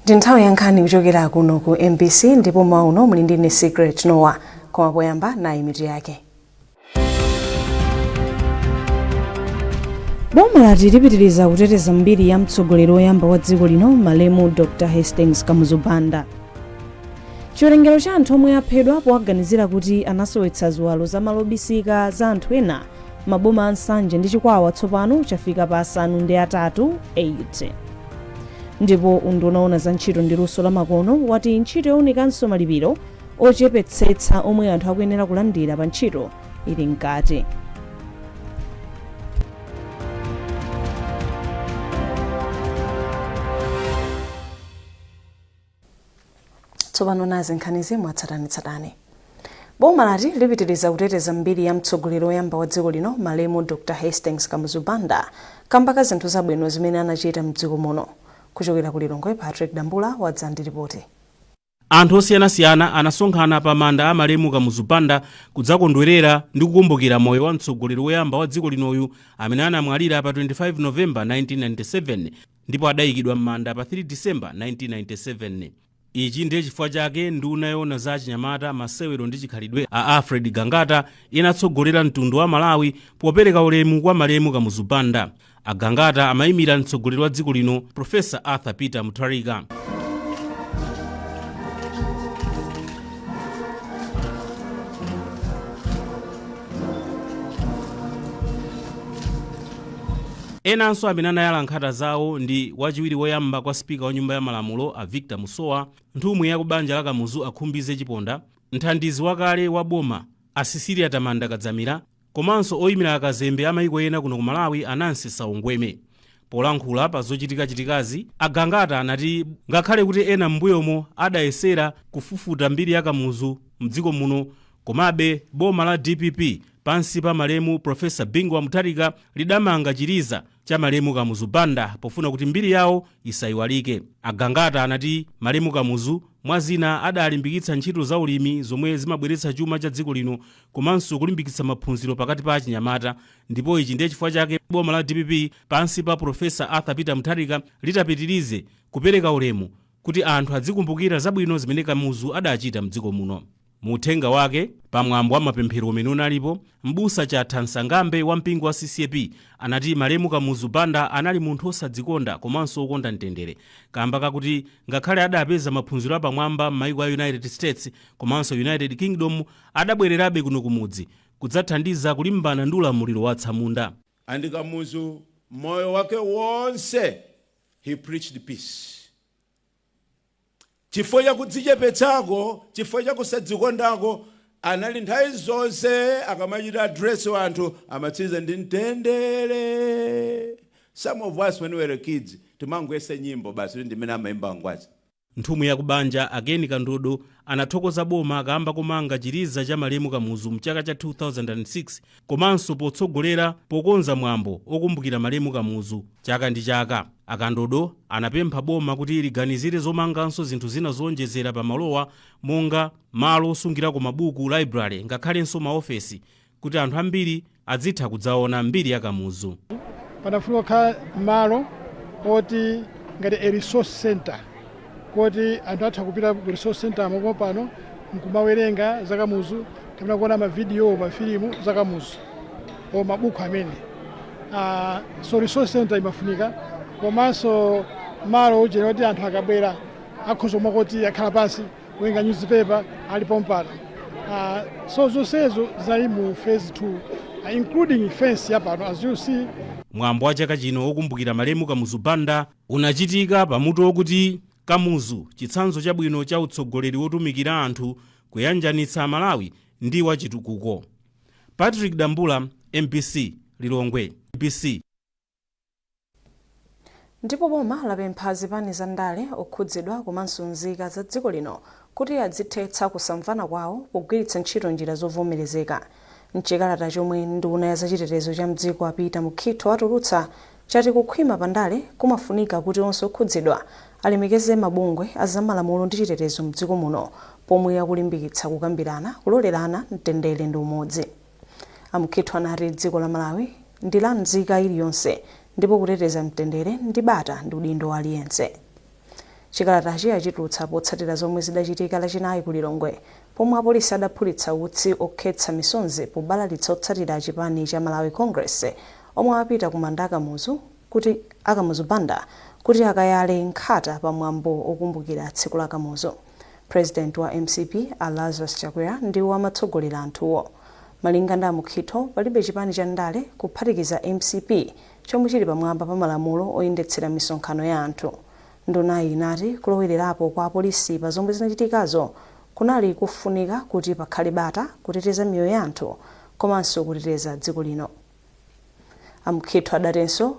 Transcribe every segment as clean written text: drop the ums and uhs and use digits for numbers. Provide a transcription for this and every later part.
Nthawi yankhani kuchokera kuno ku MBC ndipo mauno muli ndi Secret Noah koma poyamba nayi mitu yake. Boma lati lipitiriza kuteteza mbiri ya mtsogoleri woyamba wa dziko lino malemu Dr. Hastings Kamuzu Banda. Chiwerengero cha anthu omwe aphedwa powaganizira kuti anasowetsa ziwalo za malobisika za anthu ena maboma Nsanje ndi Chikwawa tsopano chafika pa 8. Ndipo unduna wa za ntchito ndi luso la makono wati ntchito younikanso malipiro ochepetsetsa omwe anthu akuyenera kulandira pa ntchito ili mkati. Tsopano nazi nkhanizi mwatsatanetsatane. Boma lati lipitiriza kuteteza mbiri ya mtsogoleri woyamba wa dziko lino malemu Dr. Hastings Kamuzu Banda kamba ka zinthu zabwino zimene anachita mdziko muno. Kuchokera ku Lilongwe, Patrick Dambula wadza ndi ripoti. Anthu osiyanasiyana anasonkhana pa manda a malemu Kamuzu Banda kudzakondwerera ndi kukumbukira moyo wa mtsogoleri woyamba wa dziko linoyu amene anamwalira pa 25 Novemba 1997 ndipo adayikidwa m'manda pa 3 December 1997. Ichi ndiye chifukwa chake nduna yoona za chinyamata masewero ndi chikhalidwe a Alfred Gangata inatsogolera mtundu wa Malawi popereka ulemu kwa malemu Kamuzu Banda. Agangata amayimira mtsogoleri wa dziko lino Professor Arthur Peter Mutharika. Enanso amene anayala nkhata zawo ndi wachiwiri woyamba kwa spika wa nyumba ya malamulo a Victor Musowa, nthumwi ya kubanja la Kamuzu Akhumbize Chiponda, mthandizi wakale wa boma a Cecilia Tamanda Kadzamira, komanso oyimira akazembe amayiko ena kuno ku Malawi Anansi Saungweme. Polankhula pa zochitikachitikazi, Agangata anati ngakhale kuti ena m'mbuyomo adayesera kufufuta mbiri ya Kamuzu mdziko muno, komabe boma la DPP pansi pa malemu Professor Bingwa Mutharika lidamanga chiriza cha malemu Kamuzu Banda pofuna kuti mbiri yawo isayiwalike. Agangata anati malemu Kamuzu mwazina adalimbikitsa ntchito za ulimi zomwe zimabweretsa chuma cha dziko lino komanso kulimbikitsa maphunziro pakati pa achinyamata, ndipo ichi ndiye chifukwa chake boma la DPP pansi pa Professor Arthur Peter Mutharika litapitirize kupereka ulemu kuti anthu adzikumbukira zabwino zimene Kamuzu adachita mdziko muno. Muthenga wake pamwambo wa mapemphero umene unalipo, mbusa cha Thansangambe wa mpingo wa CCAP anati malemu Kamuzu Banda anali munthu osadzikonda komanso okonda mtendere, kamba kakuti ngakhale adapeza maphunziro apamwamba m'mayiko a United States komanso United Kingdom adabwererabe kuno kumudzi kudzathandiza kulimbana ndi ulamuliro wa atsamunda. And Kamuzu moyo wake wonse he preached peace. Chifukwa cha kudzichepetsako, chifukwa cha kusadzikondako, anali nthawi zonse akamachita address wanthu amatsiza ndi mtendere. Some of us when we were kids timangwese nyimbo basi ndimene amayimba ngwazi. Nthumwi ya kubanja Ageni Kandodo anathokoza boma akamba kumanga chiriza cha malemu Kamuzu mchaka cha 2006 komanso potsogolera pokonza mwambo okumbukira malemu Kamuzu chaka ndi chaka. Akandodo anapempha boma kuti liganizire zomanganso zinthu zina zonjezera pa malowa monga malo osungirako mabuku library ngakhalenso maofesi kuti anthu ambiri adzitha kudzaona mbiri ya Kamuzu. Panafunika kukhala malo oti ngati a resource center kuti anthu atha kupita ku resource center amoko pano nkumawerenga za Kamuzu kapena kuona mavidiyo mafilimu za Kamuzu o mabuku amene. So resource center imafunika komanso malo ojera kuti anthu akabwera akhoza kuti akhala pansi kuwerenga newspaper alipo mpano. So zonsezo zali mu phase 2 including fence yapano as you see. Mwambo wa chaka chino okumbukira malemu Kamuzu Banda unachitika pamutu wokuti Kamuzu chitsanzo chabwino cha utsogoleri wotumikira anthu kuyanjanitsa Malawi ndi wachitukuko. Patrick Dambula, MBC, Lilongwe, MBC. Ndipo boma lapempha zipani za ndale okhudzidwa komanso nzika za dziko lino kuti adzithetsa kusamvana kwawo pogwiritsa ntchito njira zovomerezeka. Mchikalata chomwe nduna ya zachitetezo cha mdziko apita mukhitho watulutsa chati kukhwima pa ndale kumafunika kuti onse okhudzidwa alemekeze mabungwe azamalamulo ndi chitetezo mdziko muno pomwe akulimbikitsa kukambirana, kulolerana, mtendere ndi umodzi. Amukhitho anati dziko la Malawi ndi la nzika iliyonse ndipo kuteteza mtendere ndi bata ndi udindo aliyense. chikalatachi achitulutsa potsatira zomwe zidachitika lachinayi ku Lilongwe pomwe apolisi adaphulitsa utsi okhetsa misonzi pobalalitsa otsatira chipani cha Malawi Congress omwe apita ku manda Akamuzu Banda kuti akayale nkhata pamwambo okumbukira tsiku la Kamuzu. President wa MCP Lazarus Chakwera ndiwo amatsogolera anthuwo. Malinga ndi Amukhito palibe chipani cha ndale kuphatikiza MCP chomwe chili pamwamba pa malamulo oyendetsera misonkhano ya anthu. Ndunayi inati kulowelerapo kwa apolisi pa zomwe zinachitikazo kunali kufunika kuti pakhale bata kuteteza miyoyo ya anthu komanso kuteteza dziko lino. Amukhito adatenso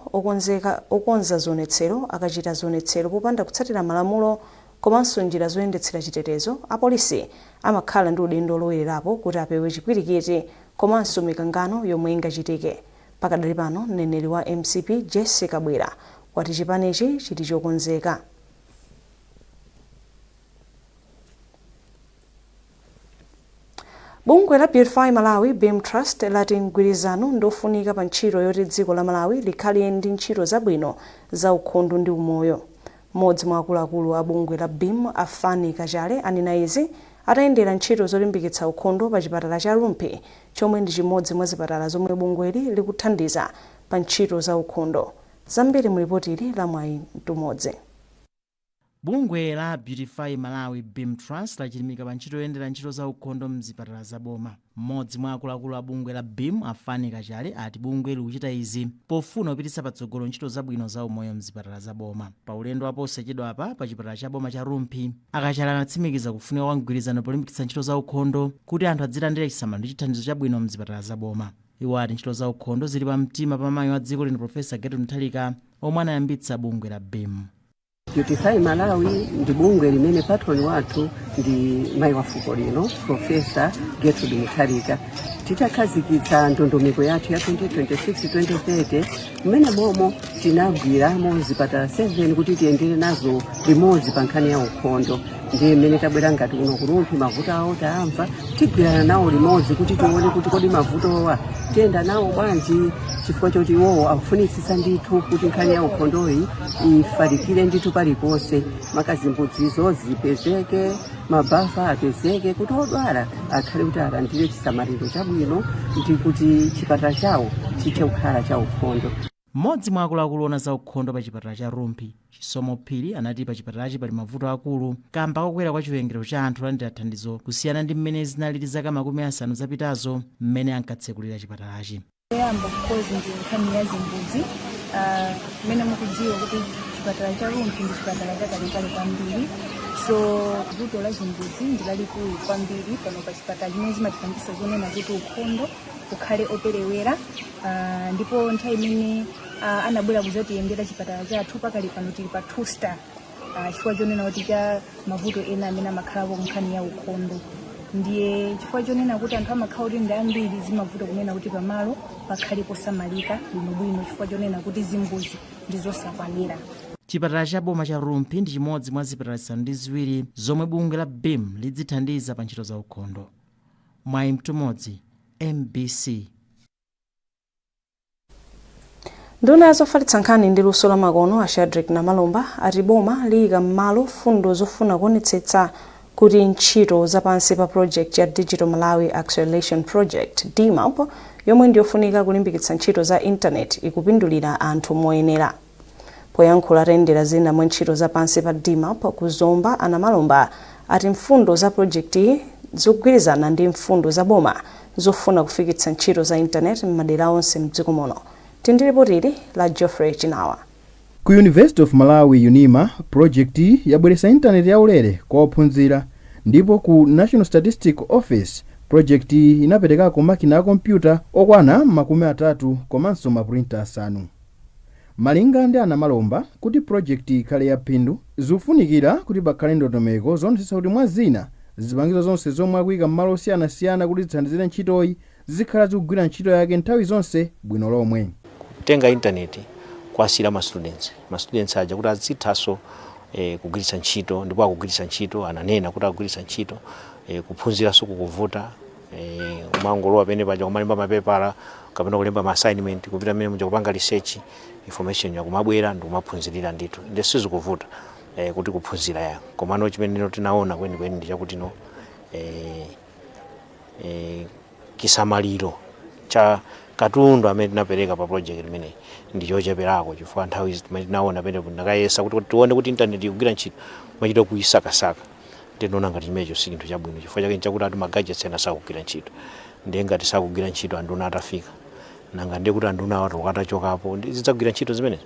okonza zionetsero akachita zionetsero popanda kutsatira malamulo komanso njira zoyendetsera chitetezo, apolisi amakhala ndi udindo olowelerapo kuti apewe chipwirikiti komanso mikangano yomwe ingachitike. Pakadali pano mneneri wa MCP Jesse Kabwera wati chipanichi chili chokonzeka. Bungwe la Beautify Malawi BIM Trust lati mgwirizano ndofunika pa ntchito yoti dziko la Malawi likhale ndi ntchito zabwino za ukhondo ndi umoyo. Mmodzi mwa akuluakulu a bungwe la BIM Afani Kachale anena izi atayendera ntchito zolimbikitsa ukhondo pa chipatala cha Rumpi chomwe ndi chimodzi mwa zipatala zomwe bungweli likuthandiza pa ntchito za ukhondo. Zambiri mu ripoti la Mwayi Mtumodzi. Bungwe la Beautify Malawi BIM Trust lachilimika pa ntchito yoyendera ntchito za ukhondo mzipatala za boma. Mmodzi mwa akuluakulu a bungwe la BIM Afani Kachale ati bungwe likuchita izi pofuna kupititsa patsogolo ntchito zabwino za umoyo mzipatala za boma. Pa ulendo waposachedwa apa pa chipatala cha boma cha Rumpi, Akachale anatsimikiza kufunika kwa mgwirizano polimbikitsa ntchito za ukhondo kuti anthu adzilandire chisamaliro ndi chithandizo chabwino mzipatala za boma. Iwo ati ntchito za ukhondo zili pa mtima pa mayi wa dziko lino Profesa Gertrude Mutharika omwe anayambitsa bungwe la BIM. Beautify Malawi ndi bungwe limene patroni wathu ndi mayi wa fuko lino Profesa Gertrude Mutharika. Titakhazikitsa ndondomeko yathu ya 2026-2030 mmene momwe tinagwiramo zipatala 7 kuti tiyendere nazo limodzi pa nkhani ya ukhondo. Ndiye mmene tabwera ngati kuno ku Rumpi mavuto awo taamva tigwirana nawo limodzi kuti tione kuti kodi mavutowa tiyenda nawo bwanji, chifukwa choti iwowo akufunitsitsa ndithu kuti nkhani ya ukhondoyi ifalikire ndithu paliponse, makazimbudzizo zipezeke, mabafa apezeke, kuti odwala akhale kuti alandire chisamaliro chabwino ndi kuti chipatala chawo chithe kukhala cha ukhondo. Mmodzi mwa akuluakulu ona za ukhondo pa chipatala cha Rumpi, Chisomo Phiri, anati pa chipatalachi pali mavuto akulu kamba kokwera kwa chiwerengero cha anthu olandira thandizo kusiyana ndi mmene zinalili zaka makumi asanu zapitazo mmene ankatsekulira chipatalachi. Yamba kozi ndi nkhani ya zimbudzi, mmene mukudziwa kuti chipatala cha Rumpi ndi chipatala chakale kwambiri, so vuto la zimbudzi ndi lalikulu kwambiri pano pa chipatala chimene zimatipangisa zonena kuti ukhondo ukhale operewera, ndipo nthawi imene anabwera kuzatiyendera chipatala chathu pakali pano tili pa 2 star, chifukwa chonena kuti cha mavuto ena amene amakhalapo nkhani ya ukhondo. Ndiye chifukwa chonena kuti anthu amakhala kuti ndi ambiri zimavuta kunena kuti pamalo pakhale posamalika bwinobwino, chifukwa chonena kuti zimbudzi ndi zosakwanira. Chipatala cha boma cha Rumpi ndi chimodzi mwa zipatala zisanu ndi ziwiri zomwe bungwe la BIM lidzithandiza pa ntchito za ukhondo. Mwayi Mtumodzi, MBC. Nduna zofalitsa nkhani ndi luso la makono a Shadrack Namalomba ati boma liyika m'malo fundo zofuna kuonetsetsa kuti ntchito zapansi pa project ya Digital Malawi Acceleration Project DMAP yomwe ndiyofunika kulimbikitsa ntchito za internet ikupindulira anthu moyenera. Poyankhula atayendera zina mwa ntchito zapansi pa DMAP ku Zomba, Namalomba ati mfundo za project iyi zogwirizana ndi mfundo za boma zofuna kufikitsa ntchito za internet m'madera onse m'dziko muno. Tindiripoti la Geoffrey Chinawa. Ku University of Malawi UNIMA, project yabweretsa internet yaulere kwa ophunzira, ndipo ku National Statistical Office project inaperekako makina a kompyuta okwana 30 komanso maprinter 5. Malinga ndi Namalomba kuti project ikhale ya phindu, zikufunikira kuti pakhale ndondomeko zonetsetsa kuti mwa zina zipangizo zonse zomwe akuyika m'malo osiyanasiyana kuti zithandizire ntchitoyi zikhala zikugwira ntchito yake nthawi zonse bwino lomwe. Kutenga internet kwasira ma students aja kuti azithaso kugwiritsa ntchito, ndipo akugwiritsa ntchito ananena kuti akugwiritsa ntchito kuphunzira sukuvuta, umangolowa pene paja kumalemba mapepala kapena kulemba ma assignment kupita mmene muja kupanga research information yakumabwera ndi kumaphunzirira ndithu. Ndesi zikuvuta kuti kuphunzira ya komano chimene tinaona kwenikweni ndi chakuti kisamaliro cha katundu amene tinapereka pa project imene ndi chocheperako chifukwa nthawi zimene tinaona pene nakayesa kuti tione kuti internet ikugwira ntchito machita kuyisakasaka tinoona ngati chimenecho si chinthu chabwino chifukwa chake nchakuti ati magadgets ena sakugwira ntchito ndiye ngati sakugwira ntchito anduna atafika nanga ndiye kuti anduna watu ukatachokapo zidzagwira ntchito zimenezi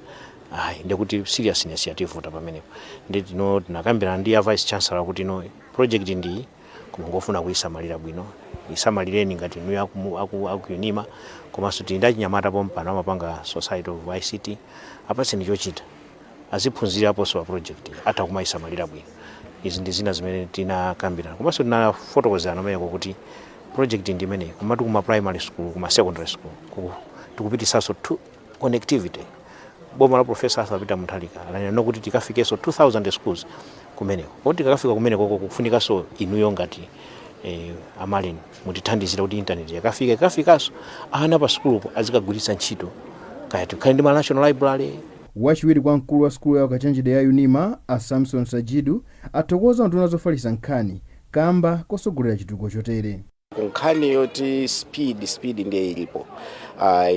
ndiye kuti seriousness yativuta pamenepo ndi tinakambirana ndi a vice chancellor kuti project ndi kumangofuna kuyisamalira bwino isamalireni ngati inu aku UNIMA komanso tili ndachinyamata pompano amapanga society of ICT apatse ndi chochita aziphunziraponso pa project atha kumayisamalira bwino. Izi ndi zina zimene tinakambirana komanso tinafotokozana pameneko kuti project ndi imeneyi komatu kuma primary school kuma secondary school tikupitisanso connectivity. Boma la Professor Arthur Peter Mutharika alanena kuti tikafikeso 2000 schools kumeneko kuti tikafika kumeneko kufunikanso inuyo ngati amaleni mutithandizira kuti internet yakafikaso ana pa skulupo azikagwiritsa ntchito kaya tikhale ndi National Library. Wachiwiri kwa mkulu wa skulu ya ukachenjede ya UNIMA a Samson Sajidu athokoza nduna zofalitsa nkhani kamba kosogolera chitukuko chotere. Nkhani yoti speed ndiye ilipo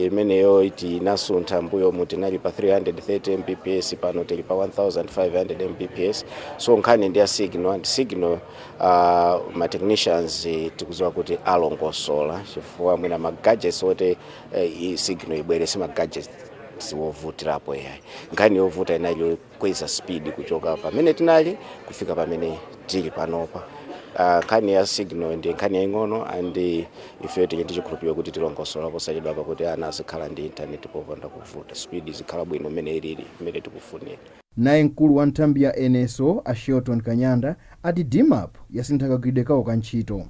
imeneyo iti nasuntha mbuyo mutinali pa 330 Mbps pano tili pa 1500 Mbps. So nkhani ndiya signal ma technicians tikuziwa kuti alongosola chifukwa mwina ma gadgets ote signal ibwerese ma gadgets siwovutirapo yayi. Nkhani yovuta inali kweza speed kuchoka pamene tinali kufika pamene tili panopa. Nkhani ya signal ndi nkhani yaing'ono andi ife tichikhulupirira kuti tilongosola posachedwa pakuti ana azikhala ndi internet popanda kuvuta speed zikhala bwino mmene ilili mmene tikufunira. Naye mkulu wa nthambi ya NSO a Shelton Kanyanda ati DMAP yasintha kagwiridwe kawo ka ntchito.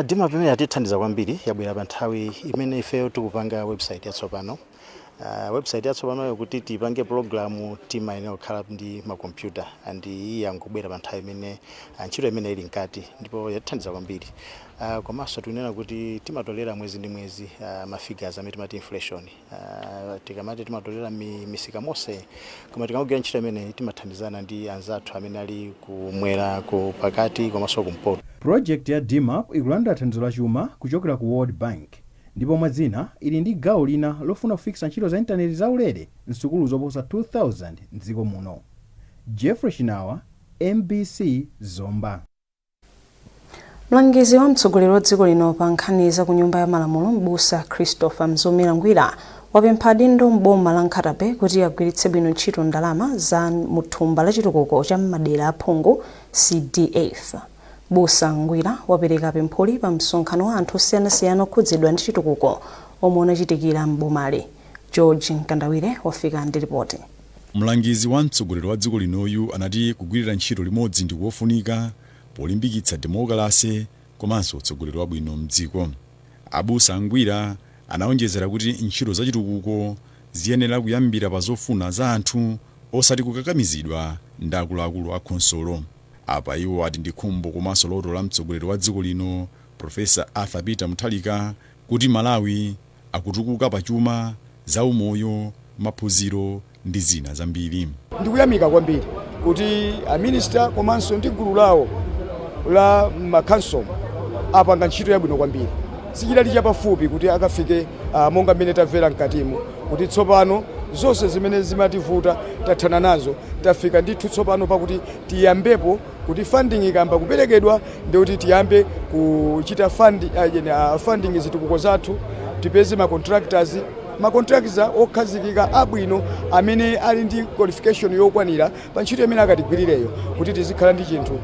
DMAP imene yatithandiza kwambiri yabwera pa nthawi imene ifeyo tikupanga website yatsopano. Website yatsopano kuti tipange programu tima ine okhala ndi makompyuta andi yangobwera pa nthawi imene ntchito imene ili nkati ndipo yatithandiza kwambiri. Komanso tunena kuti timatolera mwezi ndi mwezi mafigures amene timati inflation. Tikamati timatolera misika mose koma tikamagwira ntchito imene timathandizana ndi anzathu amene ali kumwera ku pakati komanso kumpoto. Project ya DMAP ikulanda thandizo la chuma kuchokera ku World Bank. Ndipo mwazina ili ndi gawo lina lofuna kufikisa ntchito za intaneti zaulere msukulu zoposa 2000 mdziko muno. Jeffrey Shinawa, MBC Zomba. Mlangizi wa mtsogoleri wa dziko lino pa nkhani za ku nyumba ya malamulo Mbusa Christopher Mzumira Ngwira wapempha adindo m'boma la Nkhatabe kuti agwiritse bwino ntchito ndalama za muthumba la chitukuko cha madera aphungu CDF. Mbusa Ngwira wapereka pempholi pa msonkhano wa anthu osiyanasiyana okhudzidwa ndi chitukuko omwe unachitikira m'bomali. George Nkandawire wafika ndi ripoti. Mlangizi wa mtsogoleri wa dziko linoyu anati kugwirira ntchito limodzi ndi kofunika polimbikitsa demokrasi komanso utsogoleri wabwino m'dziko. Abusa Ngwira anaonjezera kuti ntchito za chitukuko ziyenera kuyambira pa zofuna za anthu osati kukakamizidwa ndi akuluakulu a khonsolo. Apa iwo ati ndi khumbo komanso loto la mtsogoleri wa dziko lino Professor Arthur Peter Mutharika kuti Malawi akutukuka pa chuma, zaumoyo, maphunziro ndi zina zambiri. Ndikuyamika kwambiri kuti a minister komanso ndi gulu lawo la makanso apanga ntchito yabwino kwambiri. Sichidali chapafupi kuti akafike monga mmene tamvera mkatimo kuti tsopano zonse zimene zimativuta tathana nazo tafika ndithu tsopano pakuti tiyambepo kuti funding ikamba kuperekedwa ndi kuti tiyambe kuchita funding zitukuko zathu tipeze ma contractors okhazikika abwino amene ali ndi qualification yokwanira pa ntchito imene akatigwirireyo kuti tizikhala ndi chinthu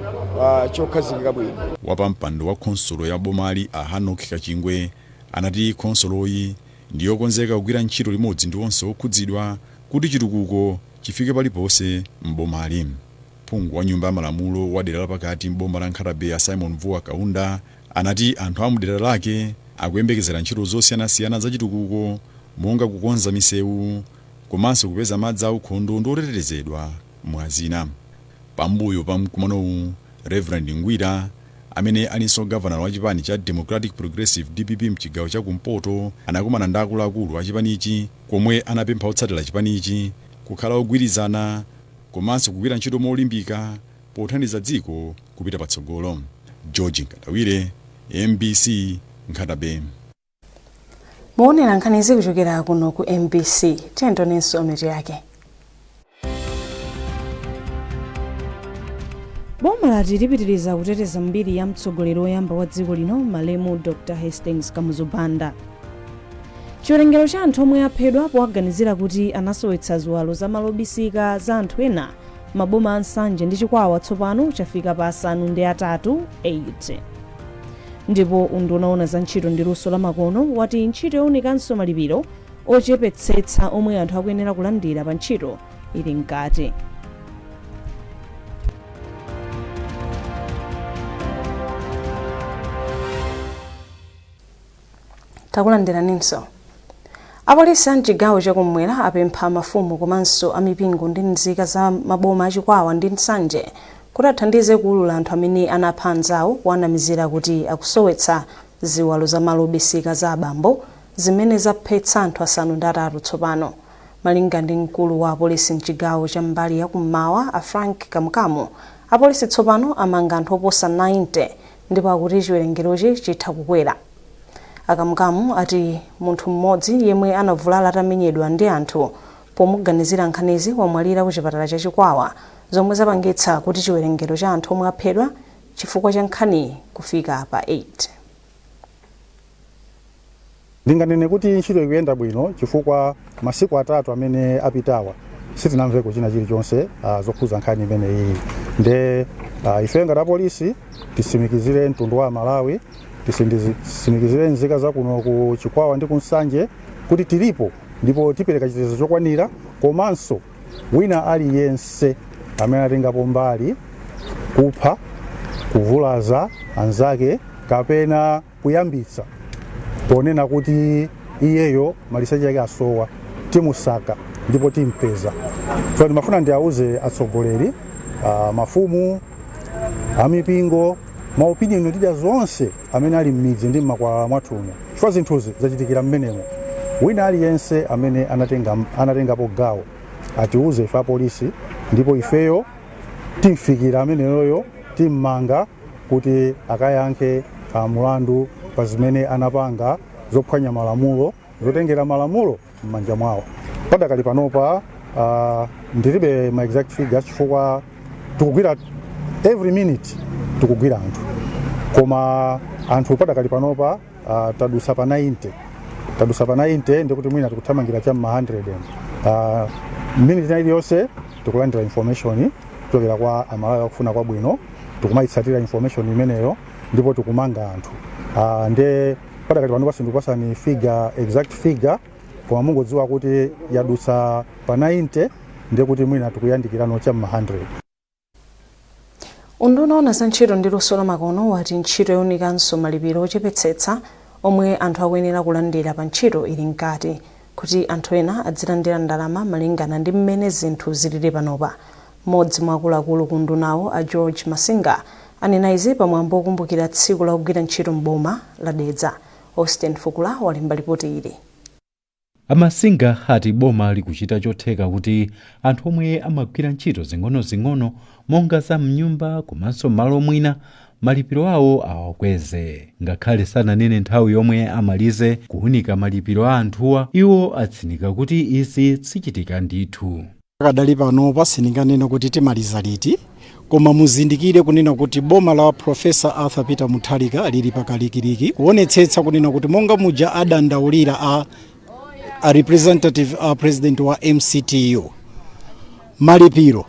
chokhazikika bwino. Wapampando wa khonsolo ya bomali a Hanok Kachingwe anati khonsoloyi ndiyokonzeka kugwira ntchito limodzi ndi onse okhudzidwa kuti chitukuko chifike paliponse m'bomali. Phungu wa nyumba ya malamulo wa dera lapakati m'boma la Nkhatabe ya Simon Vuwa Kaunda anati anthu a mudera lake akuyembekezera ntchito zosiyanasiyana za chitukuko monga kukonza misewu komanso kupeza madzi aukhondo ndi otetezedwa mwazina. Pambuyo pa mkumanowu Reverend Ngwira amene alinso governor wa chipani cha Democratic Progressive DPP mchigawo cha kumpoto anakumana ndi akuluakulu a chipanichi komwe anapempha otsatira chipanichi kukhala ogwirizana komanso kugwira ntchito molimbika pothandiza dziko kupita patsogolo. George Nkadawire, MBC Nkhatabe. muonera nkhanizi kuchokera kuno ku MBC tiyendonenso mitu yake. Boma lati lipitiriza kuteteza mbiri ya mtsogoleri woyamba wa dziko lino malemu Dr. Hastings Kamuzu Banda. Chiwerengero cha anthu omwe aphedwa powaganizira kuti anasowetsa ziwalo za malobisika za anthu ena maboma a Nsanje ndi Chikwawa tsopano chafika pa 8. Ndipo unduna wa za ntchito ndi luso la makono wati ntchito yowunikanso malipiro ochepetsetsa omwe anthu akuyenera kulandira pa ntchito ili mkati. Takulandiraninso. Apolisi a mchigawo chakumwera apempha mafumu komanso amipingo ndi nzika za maboma a Chikwawa ndi Nsanje kuti athandize kuulula anthu amene anapha anzawo kuwanamizira kuti akusowetsa ziwalo za malobisika za abambo zimene zaphetsa anthu 8 tsopano. Malinga ndi mkulu wa apolisi mchigawo cha mbali ya kummawa a Frank Kamukamu, apolisi tsopano amanga anthu oposa 90 ndipo akuti chiwerengerochi chitha kukwera. Akamukamu ati munthu mmodzi yemwe anavulala atamenyedwa ndi anthu pomuganizira nkhanizi wamwalira ku chipatala cha Chikwawa zomwe zapangitsa kuti chiwerengero cha anthu omwe aphedwa chifukwa cha nkhani kufika pa 8. Ndinganene kuti ntchito ikuyenda bwino chifukwa masiku 3 amene apitawa sitinamveko china chilichonse zokhuza nkhani imene iyi. Nde ife ngati apolisi tisimikizire mtundu wa Malawi, tisimikizire nzika za kuno ku Chikwawa ndi ku Nsanje kuti tilipo ndipo tipereka chitetezo chokwanira, komanso wina aliyense amene atengapo mbali kupha, kuvulaza anzake kapena kuyambitsa ponena kuti iyeyo maliseche yake asowa, timusaka ndipo timpeza. So ndimafuna ndiauze atsogoleri, mafumu, amipingo, maopinion ndija zonse amene ali m'midzi ndi m'makwalala mwathumu. Chifukwa zinthuzi zachitikira mmenemo. Wina aliyense amene anatengapo gawo atiuze ife apolisi, ndipo ifeyo timfikira ameneyoyo timmanga kuti akayankhe mulandu pa zimene anapanga zophwanya malamulo, zotengera malamulo m'manja mwawo. Padakali panopa ndilibe ma exact figures chifukwa tikugwira every minute tikugwira anthu. Koma anthu padakali panopa tadusa pa 90. Tadusa pa 90 ndikuti mwina tikuthamangira cha ma 100. Minute iliyonse tikulandira information kuchokera kwa amalawi akufuna kwabwino, tikumayitsatira information imeneyo ndipo tikumanga anthu. Nde padakali panopa sindikupasani figure, exact figure, koma mungodziwa kuti yadusa pa 90 ndikuti mwina tikuyandikirano cha ma 100. Unduna wa za ntchito ndi luso la makono wati ntchito yowunikanso malipiro ochepetsetsa omwe anthu akuyenera kulandira pa ntchito ili mkati kuti anthu ena adzilandira ndalama malingana ndi mmene zinthu zilili panopa. Mmodzi mwa akuluakulu ku ndunawo a George Masinga anena izi pamwambo wokumbukira tsiku la kugwira ntchito m'boma la Dedza. Austin Fukula walemba ripoti ili. Amasinga ati boma likuchita chotheka kuti anthu omwe amagwira ntchito zing'ono-zing'ono monga za mnyumba komanso malo mwina malipiro awo awakweze. Ngakhale sananene nthawi yomwe amalize kuunika malipiro a anthuwa, iwo atsinika kuti izi sichitika ndithu. Kadali pano pasinenganena kuti timaliza liti, koma muzindikire kunena kuti boma la Professor Arthur Peter Mutharika lili pakalikiliki kuonetsetsa kunena kuti monga muja adandaulira a representative president wa MCTU, malipiro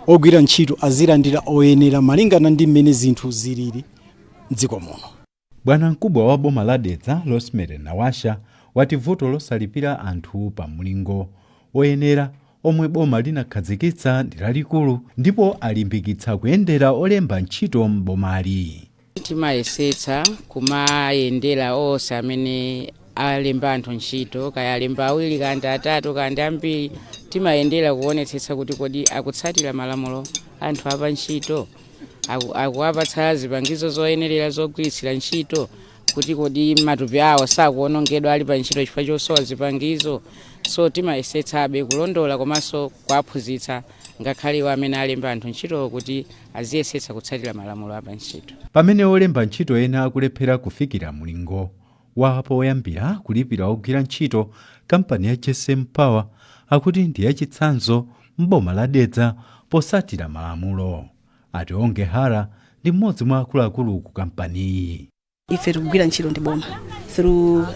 ogwira ntchito azilandira oyenera malingana ndi mmene zinthu zilili m'dziko muno. Bwana mkubwa wa boma la Dedza Rosemary Nawasha wati vuto losalipira anthu pa mlingo oyenera omwe boma linakhazikitsa ndi lalikulu, ndipo alimbikitsa kuyendera olemba ntchito m'bomali. Timayesetsa kumayendera onse amene alemba anthu ntchito, kaya alemba awiri kandi atatu kandi ambiri, timayendera kuonetsetsa kuti kodi akutsatira malamulo anthu apa ntchito, akuwapatsa zipangizo zoyenerera zogwiritsira ntchito, kuti kodi matupi awo sakuonongedwa ali pa ntchito chifukwa chosowa zipangizo. So timayesetsabe kulondola komanso kuwaphunzitsa ngakhale amene alemba anthu ntchito kuti aziyesetsa kutsatira malamulo apa ntchito. Pamene olemba ntchito ena akulephera kufikira mulingo wa poyambira kulipira ogwira ntchito, kampani ya GSM Power akuti ndi yachitsanzo m'boma la Dedza posatira malamulo. Ati Onge Hara ndi mmodzi mwa akuluakulu ku kampaniyi. Ife tikugwira ntchito ndi boma through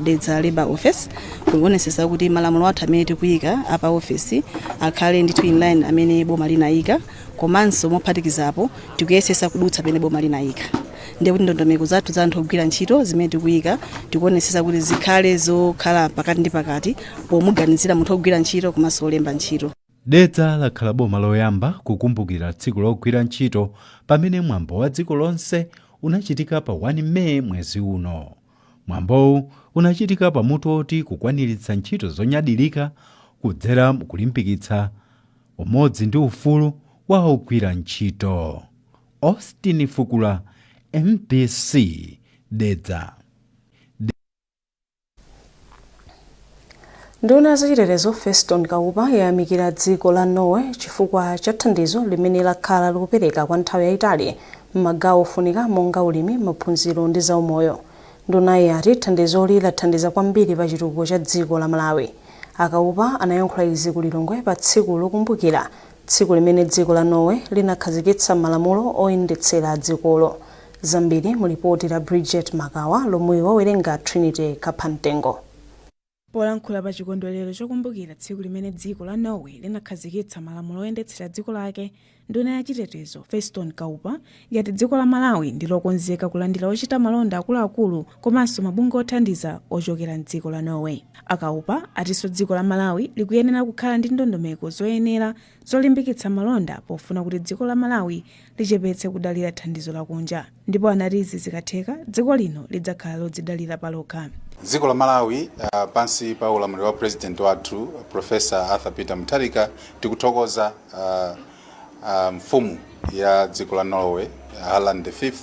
Dedza Labour Office kuonetsetsa kuti malamulo athu amene tikuyika apa office akhale ndithu in line amene boma linayika, komanso mophatikizapo tikuyesetsa kudutsa pamene boma linayika. Ndiye kuti ndondomeko zathu za anthu ogwira ntchito zimene tikuyika tikuonetsetsa kuti zikhale zokhala pakati ndi pakati pomuganizira munthu ogwira ntchito komanso olemba ntchito. Dedza lakhala boma loyamba kukumbukira tsiku logwira ntchito pamene mwambo wa dziko lonse unachitika pa 1 Meyi mwezi uno. Mwambowu unachitika pamutu oti kukwaniritsa ntchito zonyadilika kudzera kulimbikitsa umodzi ndi ufulu wa ogwira ntchito. Austin Fukula, MBC, Dedza. Nduna zachitetezo Feston Kaupa yayamikira dziko la Norway chifukwa cha thandizo limene lakhala likupereka kwa nthawi yayitali m'magawo ofunika monga ulimi, maphunziro ndi zaumoyo. Ndunayi ati thandizoli lathandiza kwambiri pa chitukuko cha dziko la Malawi. Akaupa anayankhula izi ku Lilongwe pa tsiku lokumbukira tsiku limene dziko la Norway linakhazikitsa malamulo oyendetsera dzikolo. Zambiri mu ripoti la Bridget Makawa lomwe wawerenga Trinity Kapamtengo. Polankhula pa chikondwerero chokumbukira tsiku limene dziko la Norway linakhazikitsa malamulo oyendetsera dziko lake, nduna ya chitetezo Feston Kaupa yati dziko la Malawi ndi lokonzeka kulandira ochita malonda akuluakulu komanso mabungwe othandiza ochokera mdziko la Norway. Akaupa atinso dziko la Malawi likuyenera kukhala ndi ndondomeko zoyenera zolimbikitsa malonda pofuna kuti dziko la Malawi lichepetse kudalira thandizo lakunja, ndipo anati izi zikatheka dziko lino lidzakhala lodzidalira palokha. Dziko la Malawi pansi pa ulamuliro wa president wathu Professor Arthur Peter Mutharika tikuthokoza mfumu ya dziko la Norway Harald V,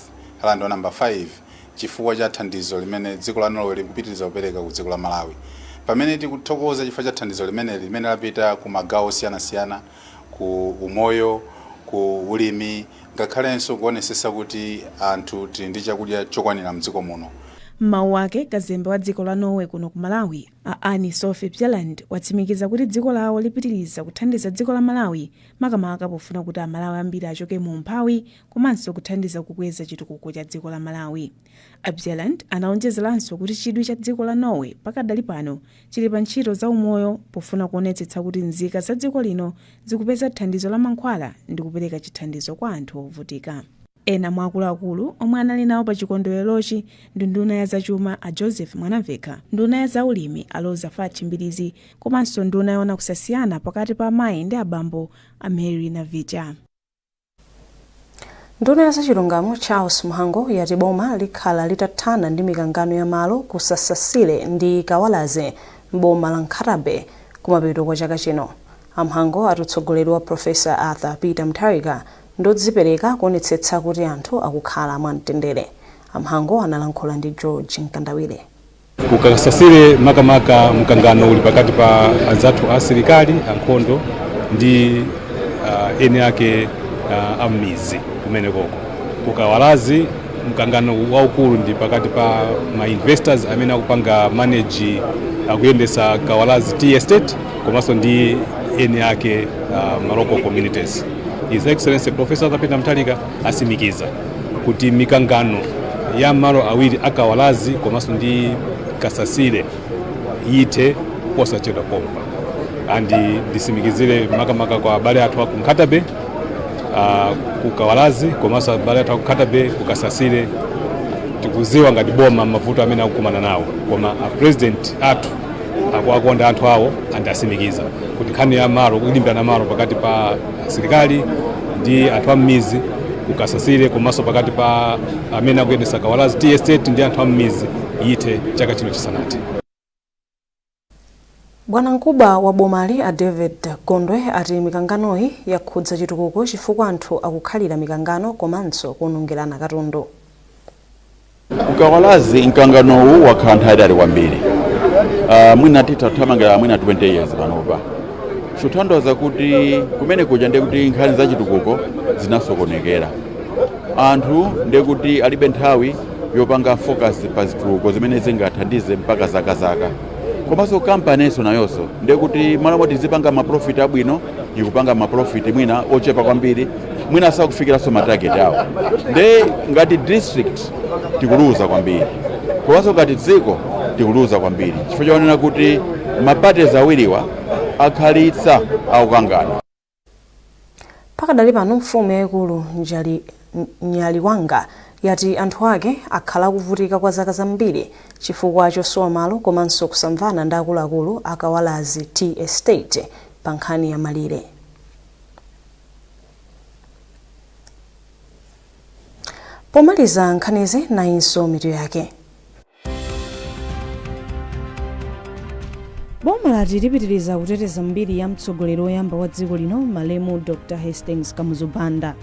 Harald number 5 chifukwa cha thandizo limene dziko la Norway likupitiriza kupereka ku dziko la Malawi. Pamene tikuthokoza chifukwa cha thandizo limene lapita ku magawo osiyanasiyana, ku umoyo, ku ulimi, ngakhalenso kuonetsetsa kuti anthu tili ndi chakudya chokwanira mdziko muno. Mawu ake kazembe wa dziko la Norway kuno ku Malawi Annie Sophie Bjelland watsimikiza kuti dziko lawo lipitiriza kuthandiza dziko la Malawi makamaka pofuna kuti Amalawi ambiri achoke mu umphawi komanso kuthandiza kukweza chitukuko cha dziko la Malawi. Bjelland anaonjezeranso kuti chidwi cha dziko la Norway pakadali pano chili pa ntchito za umoyo pofuna kuonetsetsa kuti nzika za dziko lino zikupeza thandizo la mankhwala ndi kupereka chithandizo kwa anthu ovutika. Ena mwa akuluakulu omwe anali nawo pa chikondwererochi ndi nduna ya zachuma a Joseph Mwanamveka, nduna ya zaulimi a Lozafat Chimbilizi komanso nduna yoona kusasiyana pakati pa amayi ndi abambo a Mary na Vicha. Nduna ya zachilungamo Charles Muhango yati boma likhala litathana ndi mikangano ya malo kusasasile ndi Kawalaze m'boma la Nkhatabe kumapeto kwa chaka chino. Amhango atutsogoleri wa Professor Arthur Peter Mutharika ndodzipereka kuonetsetsa kuti anthu akukhala mwamtendere. Amhango analankhula ndi George Nkandawire. Kukasasile makamaka mkangano uli pakati pa anzathu a serikali ankhondo ndi ene ake amizi kumene koko. Kukawalazi mkangano waukulu ndi pakati pa ma investors amene akupanga manage akuyendesa Kawalazi Tea Estate komanso ndi ene ake local communities. His Excellency Professor Arthur Peter Mutharika asimikiza kuti mikangano ya malo awiri Akawalazi komanso ndi Kasasile yithe posachedwa pompa. Andi ndisimikizire makamaka kwa abale athu aku Nkhatabe ku Kawalazi komanso abale athu aku Nkhatabe ku Kasasile tikuziwa ngati boma mavuto amene akukumana nawo, koma president athu akuakonda anthu awo andi asimikiza kuti nkhani ya malo kulimbana malo pakati pa serikali ndi anthu amizi kukasasire komanso pakati pa amene akuyendesa Kawalazi Tea Estate ndi anthu amizi yithe chaka chino chisanati. Bwanamkubwa wa bomali a David Gondwe ati mikanganoyi yakhudza chitukuko chifukwa anthu akukhalira mikangano komanso kunungerana katundu. Kukawalazi mkanganowu wakhala nthawi kwambiri. Mwina tithamangira mwina 20 years panopa. chothandiza kuti kumene kuja ndi kuti nkhani za chitukuko zinasokonekera anthu ndi kuti alibe nthawi yopanga focus pa zitukuko zimene zingathandize mpaka zaka komanso kampaninso nayonso ndi kuti malo moti zipanga maprofit abwino ikupanga maprofit mwina ochepa kwambiri mwina sakufikiranso matarget awo ndi ngati district tikuluza kwambiri komanso ngati dziko tikuluza kwambiri chifukwa chaonena kuti maparties awiriwa akhalitsa akukangana. Pakadali pano mfumu yaikulu Nyaliwanga yati anthu ake akhala kuvutika kwa zaka zambiri chifukwa chosowa malo komanso kusamvana ndi akuluakulu akawalazi Tea Estate pa nkhani ya malire. Pomaliza nkhanizi nayinso mitu yake. Boma lati lipitiriza kuteteza mbiri ya mtsogoleri woyamba wa dziko lino malemu Dr. Hastings Kamuzu Banda.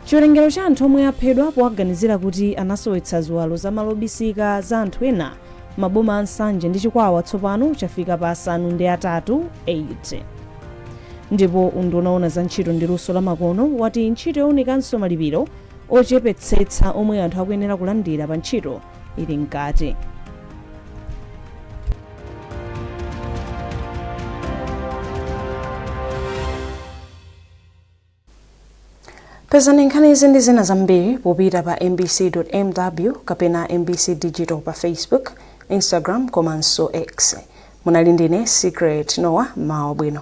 Chiwerengero cha anthu omwe aphedwa powaganizira kuti anasowetsa ziwalo za malobisika za anthu ena maboma ansanje ndi chikwawa tsopano chafika pa 8. Ndipo unduna wa za ntchito ndi luso la makono wati ntchito yoonikanso malipiro ochepetsetsa omwe anthu akuyenera kulandira pa ntchito ili mkati. Pezani nkhani izi ndi zina zambiri popita pa mbc.mw kapena mbc digital pa Facebook, Instagram komanso X. Munali ndine Secret Noah, mawa bwino.